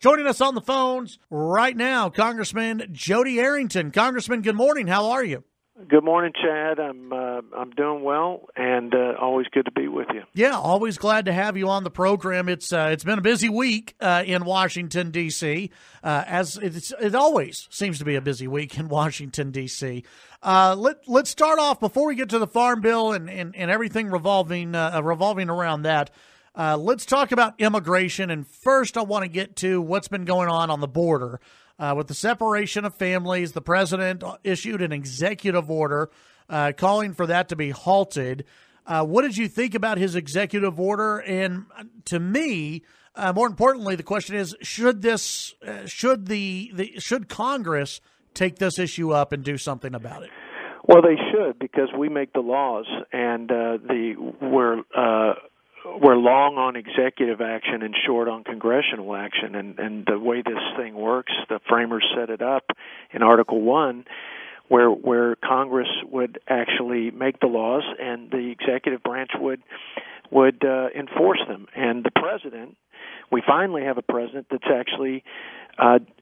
Joining us on the phones right now, Congressman Jodey Arrington. Congressman, good morning. How are you? Good morning, Chad. I'm doing well, and always good to be with you. Yeah, always glad to have you on the program. It's been a busy week in Washington, D.C., as it always seems to be a busy week in Washington, D.C. Let's start off, before we get to the Farm Bill and everything revolving around that. Let's talk about immigration, and first I want to get to what's been going on the border. With the separation of families, the president issued an executive order calling for that to be halted. What did you think about his executive order? And to me, more importantly, the question is: should Congress take this issue up and do something about it? Well, they should, because we make the laws, and we're long on executive action and short on congressional action. And the way this thing works, the framers set it up in Article 1, where Congress would actually make the laws and the executive branch would enforce them. And the president, we finally have a president that's actually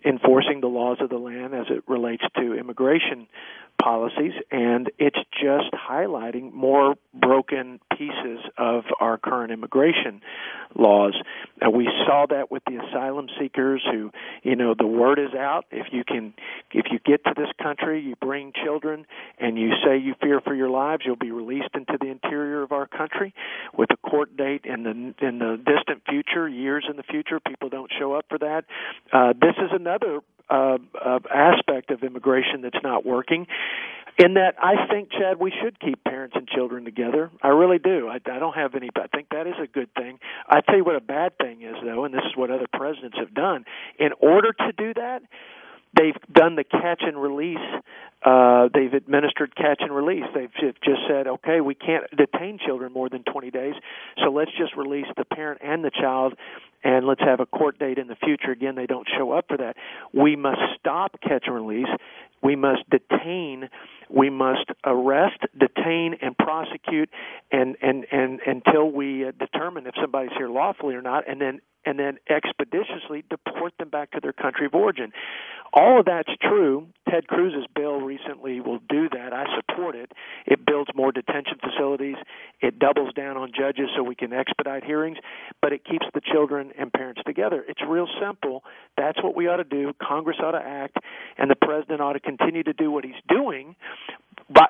enforcing the laws of the land as it relates to immigration policies, and it's just highlighting more broken pieces of our current immigration laws. We saw that with the asylum seekers who, the word is out. If you get to this country, you bring children, and you say you fear for your lives, you'll be released into the interior of our country with a court date in the distant future, years in the future. People don't show up for that. This is another aspect of immigration that's not working. In that, I think, Chad, we should keep parents and children together. I really do. I don't have any. I think that is a good thing. I tell you what a bad thing is, though, and this is what other presidents have done. In order to do that, they've done the catch and release. They've administered catch and release. They've just said, okay, we can't detain children more than 20 days, so let's just release the parent and the child, and let's have a court date in the future. Again, they don't show up for that. We must stop catch and release. We must detain. We must arrest, detain, and prosecute, and until we determine if somebody's here lawfully or not, and then expeditiously deport them back to their country of origin. All of that's true. Ted Cruz's bill recently will do that. I support it. It builds more detention facilities. It doubles down on judges so we can expedite hearings, but it keeps the children and parents together. It's real simple. That's what we ought to do. Congress ought to act, and the president ought to continue to do what he's doing.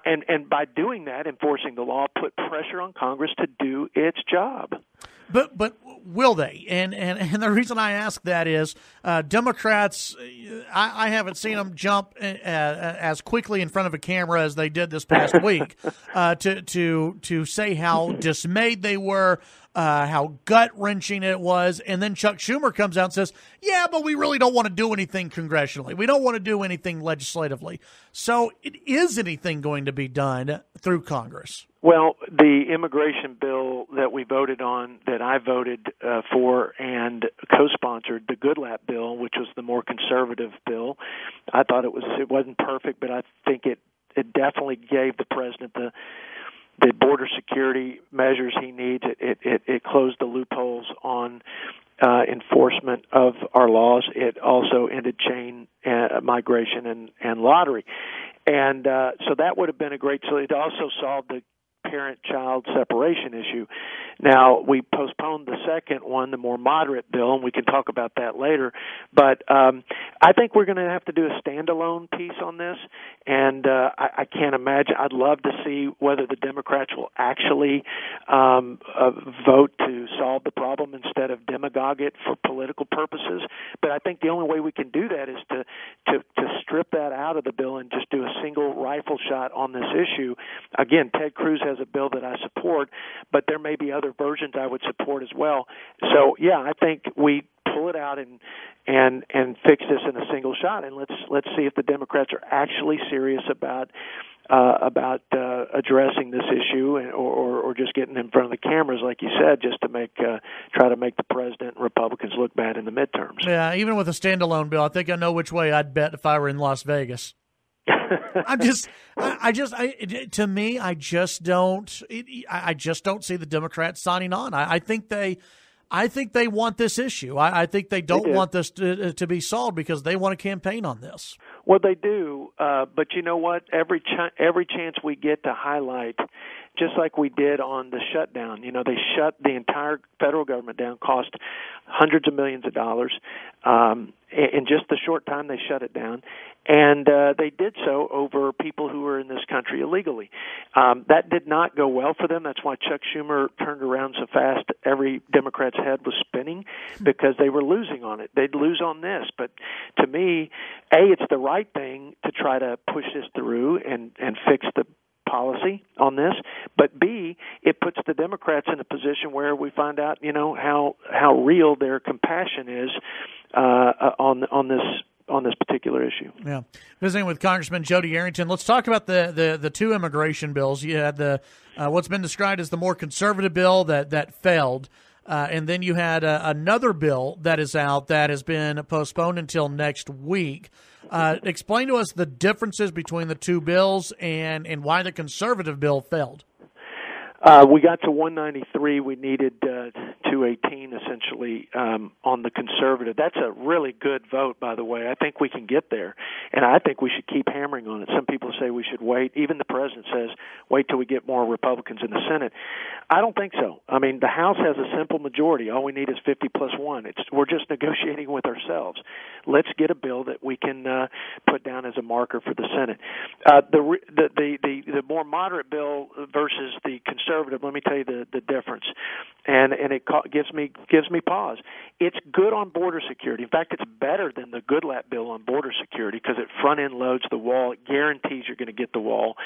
And by doing that, enforcing the law, put pressure on Congress to do its job. But will they? And the reason I ask that is Democrats, I haven't seen them jump as quickly in front of a camera as they did this past week to say how dismayed they were, how gut-wrenching it was, and then Chuck Schumer comes out and says, yeah, but we really don't want to do anything congressionally. We don't want to do anything legislatively. So is anything going to be done through Congress? Well, the immigration bill that we voted on, that I voted for and co-sponsored, the Goodlatte bill, which was the more conservative bill, I thought it wasn't perfect, but I think it definitely gave the president the border security measures he needs. It closed the loopholes on enforcement of our laws. It also ended chain migration and lottery. And so that would have been a great solution. It also solved the parent-child separation issue. Now, we postponed the second one, the more moderate bill, and we can talk about that later. But I think we're going to have to do a standalone piece on this, and I can't imagine. I'd love to see whether the Democrats will actually vote to solve the problem instead of demagogue it for political purposes. But I think the only way we can do that is to strip that out of the bill and just do a single rifle shot on this issue. Again, Ted Cruz has a bill that I support, but there may be other versions I would support as well. So, yeah, I think we pull it out and fix this in a single shot, and let's see if the Democrats are actually serious about addressing this issue, or just getting in front of the cameras, like you said, just to try to make the president and Republicans look bad in the midterms. Yeah, even with a standalone bill, I think I know which way I'd bet if I were in Las Vegas. I just don't see the Democrats signing on. I think they I think they want this issue. I think they don't want this to be solved because they want to campaign on this. Well, they do, but you know what? Every chance we get to highlight, just like we did on the shutdown, they shut the entire federal government down, cost hundreds of millions of dollars. In just the short time they shut it down, and they did so over people who were in this country illegally. That did not go well for them. That's why Chuck Schumer turned around so fast. Every Democrat's head was spinning because they were losing on it. They'd lose on this. But to me, A, it's the right thing to try to push this through and fix the policy on this, but B, it puts the Democrats in a position where we find out, how real their compassion is on this particular issue. Yeah, visiting with Congressman Jodey Arrington. Let's talk about the two immigration bills. You had the what's been described as the more conservative bill that failed. And then you had another bill that is out that has been postponed until next week. Explain to us the differences between the two bills and why the conservative bill failed. We got to 193. We needed 218, essentially, on the conservative. That's a really good vote, by the way. I think we can get there, and I think we should keep hammering on it. Some people say we should wait. Even the president says, wait till we get more Republicans in the Senate. I don't think so. I mean, the House has a simple majority. All we need is 50 plus 1. We're just negotiating with ourselves. Let's get a bill that we can put down as a marker for the Senate. The more moderate bill versus the conservative, let me tell you the difference, and it gives me pause. It's good on border security. In fact, it's better than the Goodlatte bill on border security because it front end loads the wall. It guarantees you're going to get the wall,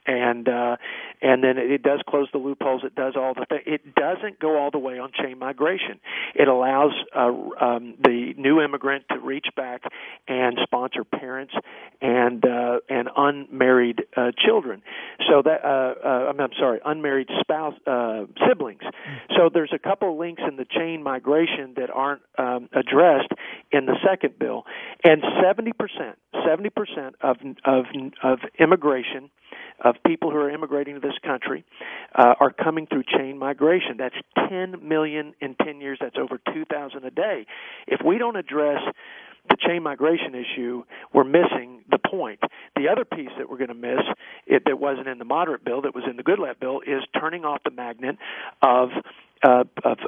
and then it does close the loopholes. It does all the things. It doesn't go all the way on chain migration. It allows the new immigrant to reach back and sponsor parents and unmarried children. So that unmarried spouse siblings. So there's a couple of links in the chain migration that aren't addressed in the second bill, and 70% of immigration, of people who are immigrating to this country, are coming through chain migration. That's 10 million in 10 years. That's over 2,000 a day. If we don't address the chain migration issue, we're missing the point. The other piece that we're going to miss, that wasn't in the moderate bill, that was in the Goodlatte bill, is turning off the magnet of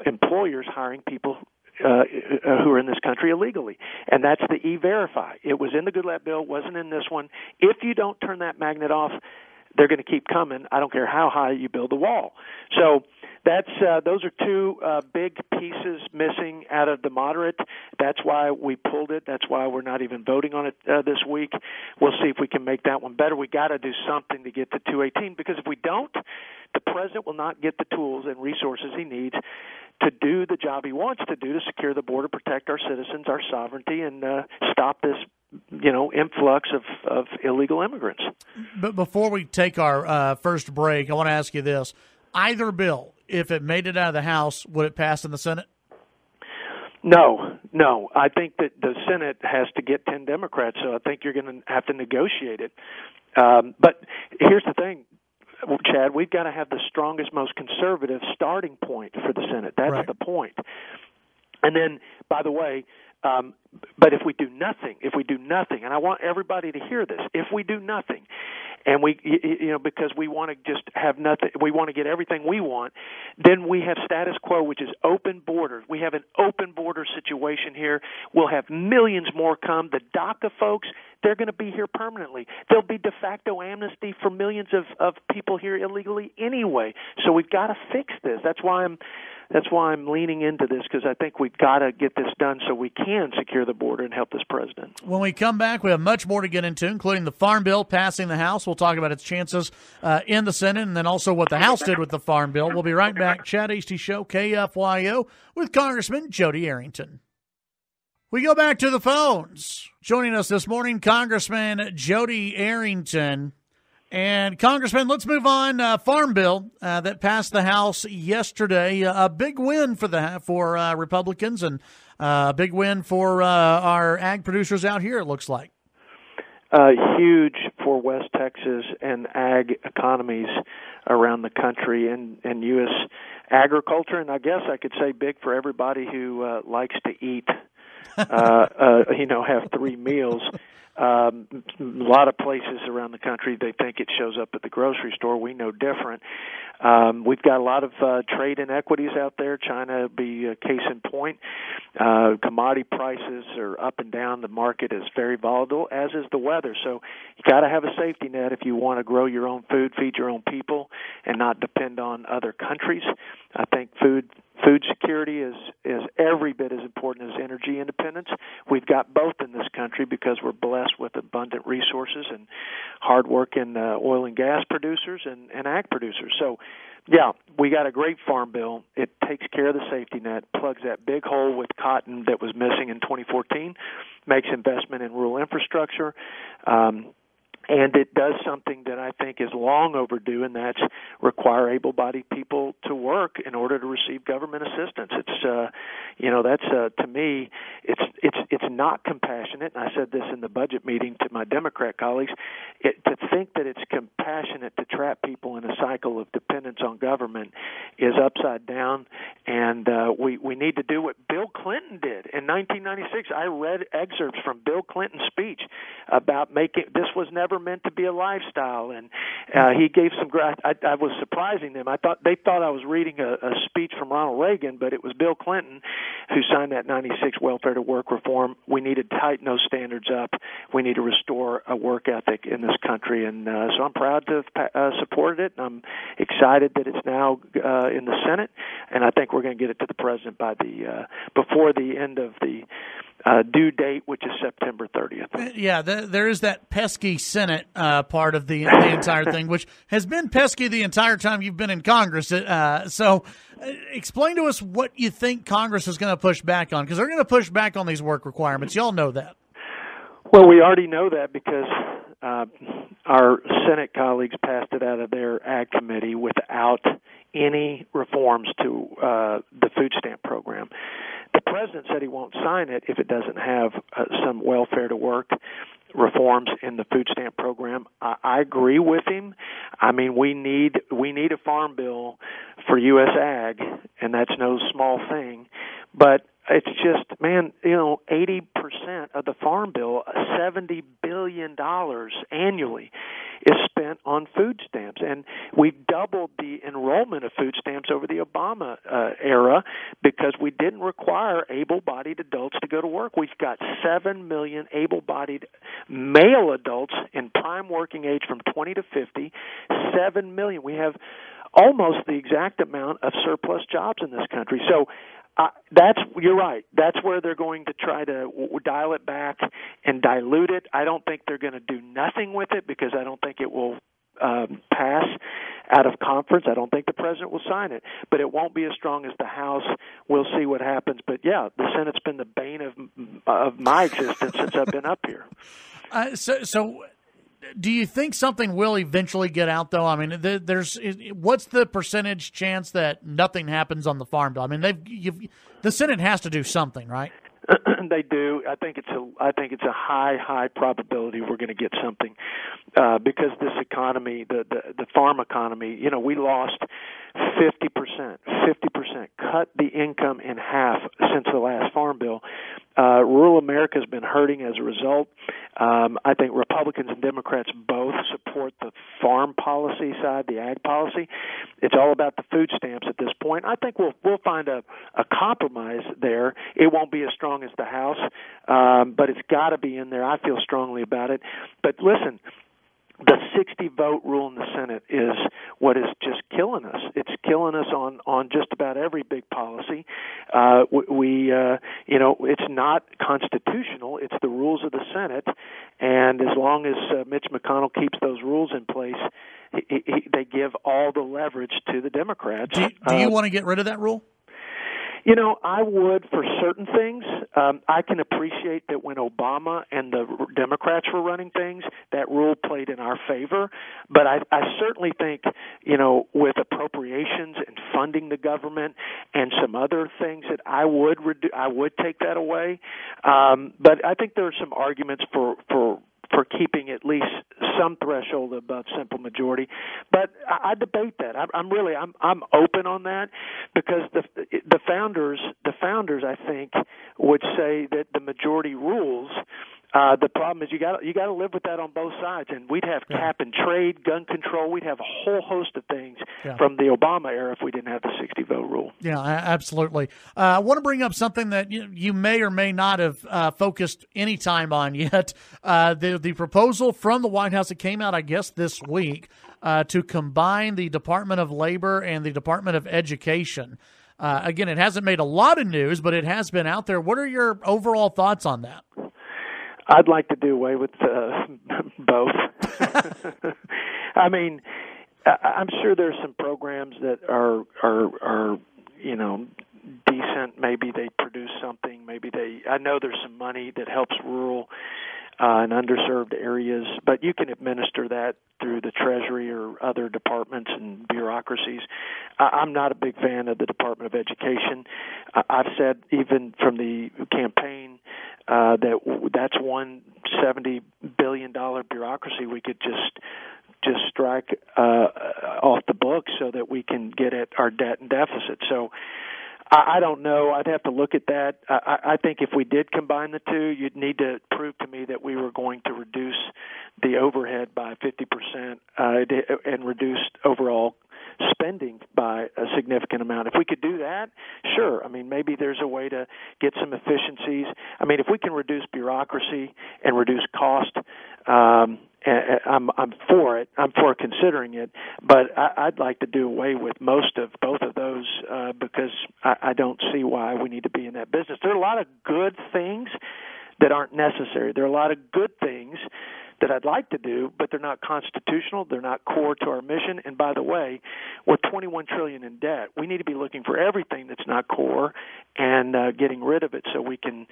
employers hiring people who are in this country illegally, and that's the E-Verify. It was in the Goodlatte bill, wasn't in this one. If you don't turn that magnet off, they're going to keep coming. I don't care how high you build the wall. So those are two big pieces missing out of the moderate. That's why we pulled it. That's why we're not even voting on it this week. We'll see if we can make that one better. We got to do something to get to 218, because if we don't, the president will not get the tools and resources he needs to do the job he wants to do to secure the border, protect our citizens, our sovereignty, and stop this influx of illegal immigrants. But before we take our first break, I want to ask you this. Either bill, if it made it out of the House, would it pass in the Senate? No. I think that the Senate has to get 10 Democrats, so I think you're going to have to negotiate it. But here's the thing, Chad, we've got to have the strongest, most conservative starting point for the Senate. That's right. The point. And then, by the way, but if we do nothing, and I want everybody to hear this, if we do nothing, and we, because we want to just have nothing, we want to get everything we want, then we have status quo, which is open borders. We have an open border situation here. We'll have millions more come. The DACA folks, they're going to be here permanently. There'll be de facto amnesty for millions of people here illegally anyway. So we've got to fix this. That's why I'm leaning into this, because I think we've got to get this done so we can secure the border and help this president. When we come back, we have much more to get into, including the Farm Bill passing the House. We'll talk about its chances in the Senate, and then also what the House did with the Farm Bill. We'll be right back. Chad Hasty Show, KFYO, with Congressman Jodey Arrington. We go back to the phones. Joining us this morning, Congressman Jodey Arrington. And, Congressman, let's move on. Farm Bill that passed the House yesterday. A big win for Republicans, and a big win for our ag producers out here, it looks like. Huge for West Texas and ag economies around the country and U.S. agriculture, and I guess I could say big for everybody who likes to eat, have 3 meals. A lot of places around the country, they think it shows up at the grocery store. We know different. We've got a lot of trade inequities out there. China would be a case in point. Commodity prices are up and down. The market is very volatile, as is the weather. So you got to have a safety net if you want to grow your own food, feed your own people, and not depend on other countries. I think food security is every bit as important as energy independence. We've got both in this country because we're blessed with abundant resources and hard-working oil and gas producers and ag producers. So, yeah, we got a great farm bill. It takes care of the safety net, plugs that big hole with cotton that was missing in 2014, makes investment in rural infrastructure, and it does something that I think is long overdue, and that's require able-bodied people to work in order to receive government assistance. It's, that's to me, it's not compassionate. And I said this in the budget meeting to my Democrat colleagues. To think that it's compassionate to trap people in a cycle of dependence on government is upside down, and we need to do what Bill Clinton did in 1996. I read excerpts from Bill Clinton's speech about this was never meant to be a lifestyle, and he gave some. I was surprising them. They thought I was reading a speech from Ronald Reagan, but it was Bill Clinton who signed that 96 welfare to work reform. We need to tighten those standards up. We need to restore a work ethic in this country, and so I'm proud to have supported it. I'm excited that it's now in the Senate, and I think we're going to get it to the president by before the end of the due date, which is September 30th. Yeah, there is that pesky Senate part of the entire thing, which has been pesky the entire time you've been in Congress. So explain to us what you think Congress is going to push back on, because they're going to push back on these work requirements. Y'all know that. Well, we already know that because our Senate colleagues passed it out of their Ag Committee without any reforms to the food stamp program. The president said he won't sign it if it doesn't have some welfare to work reforms in the food stamp program. I agree with him. I mean, we need a farm bill for U.S. Ag, and that's no small thing. But it's just, 80% of the farm bill, $70 billion annually, is spent on food stamps. And we've doubled the enrollment of food stamps over the Obama era because we didn't require able-bodied adults to go to work. We've got 7 million able-bodied male adults in prime working age from 20 to 50, 7 million. We have almost the exact amount of surplus jobs in this country. So you're right. That's where they're going to try to dial it back and dilute it. I don't think they're going to do nothing with it because I don't think it will pass out of conference. I don't think the president will sign it, but it won't be as strong as the House. We'll see what happens. But yeah, the Senate's been the bane of my existence since I've been up here. So do you think something will eventually get out, though? I mean, what's the percentage chance that nothing happens on the farm bill? I mean, the Senate has to do something, right? They do. I think it's a high probability we're going to get something because this economy, the farm economy, we lost 50%, cut the income in half since the last farm bill. Rural America has been hurting as a result. I think Republicans and Democrats both support the farm policy side, the ag policy. It's all about the food stamps at this point. I think we'll find a compromise there. It won't be as strong as the House, but it's got to be in there. I feel strongly about it. But listen, the 60-vote rule in the Senate is what is just killing us. It's killing us on just about every big policy. It's not constitutional. It's the rules of the Senate, and as long as Mitch McConnell keeps those rules in place, they give all the leverage to the Democrats. Do you want to get rid of that rule? I would for certain things. I can appreciate that when Obama and the Democrats were running things, that rule played in our favor. But I certainly think, with appropriations and funding the government and some other things that I would take that away. But I think there are some arguments for for keeping at least some threshold above simple majority. But I debate that. I'm open on that, because the founders I think would say that the majority rules. The problem is you got to live with that on both sides, and we'd have cap and trade, gun control. We'd have a whole host of things from the Obama era if we didn't have the 60-vote rule. Yeah, absolutely. I want to bring up something that you may or may not have focused any time on yet. The proposal from the White House that came out, I guess, this week to combine the Department of Labor and the Department of Education. Again, it hasn't made a lot of news, but it has been out there. What are your overall thoughts on that? I'd like to do away with both. I mean, I'm sure there's some programs that are decent. Maybe they produce something. I know there's some money that helps rural and underserved areas, but you can administer that through the Treasury or other departments and bureaucracies. I'm not a big fan of the Department of Education. I've said even from the campaign that's one $70 billion bureaucracy we could just strike off the books so that we can get at our debt and deficit. So I don't know. I'd have to look at that. I think if we did combine the two, you'd need to prove to me that we were going to reduce the overhead by 50% and reduce overall spending by a significant amount. If we could do that, sure. I mean, maybe there's a way to get some efficiencies. I mean, if we can reduce bureaucracy and reduce cost, I'm for it. I'm for considering it, but I'd like to do away with both of those because I don't see why we need to be in that business. There are a lot of good things that aren't necessary. There are a lot of good things that I'd like to do, but they're not constitutional. They're not core to our mission. And by the way, we're $21 trillion in debt. We need to be looking for everything that's not core and getting rid of it so we can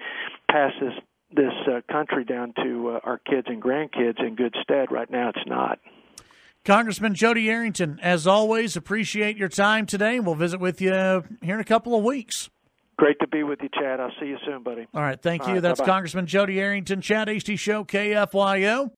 pass this country down to our kids and grandkids in good stead. Right now, it's not. Congressman Jodey Arrington, as always, appreciate your time today. We'll visit with you here in a couple of weeks. Great to be with you, Chad. I'll see you soon, buddy. All right, thank you. That's bye-bye. Congressman Jodey Arrington, Chad Hasty Show, KFYO.